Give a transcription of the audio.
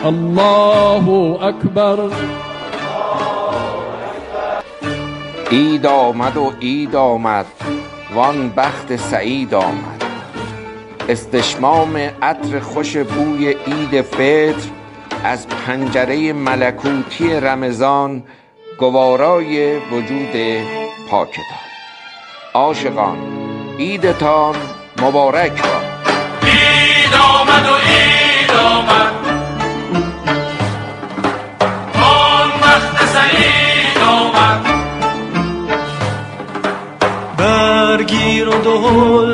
الله اکبر. عید آمد و عید آمد وان بخت سعید آمد. استشمام عطر خوش بوی عید فطر از پنجره ملکوتی رمضان گوارای وجود پاکتان. عاشقان عیدتان مبارک باد. عید آمد و عید آمد آن وقت سعید آمد. برگیر و دهل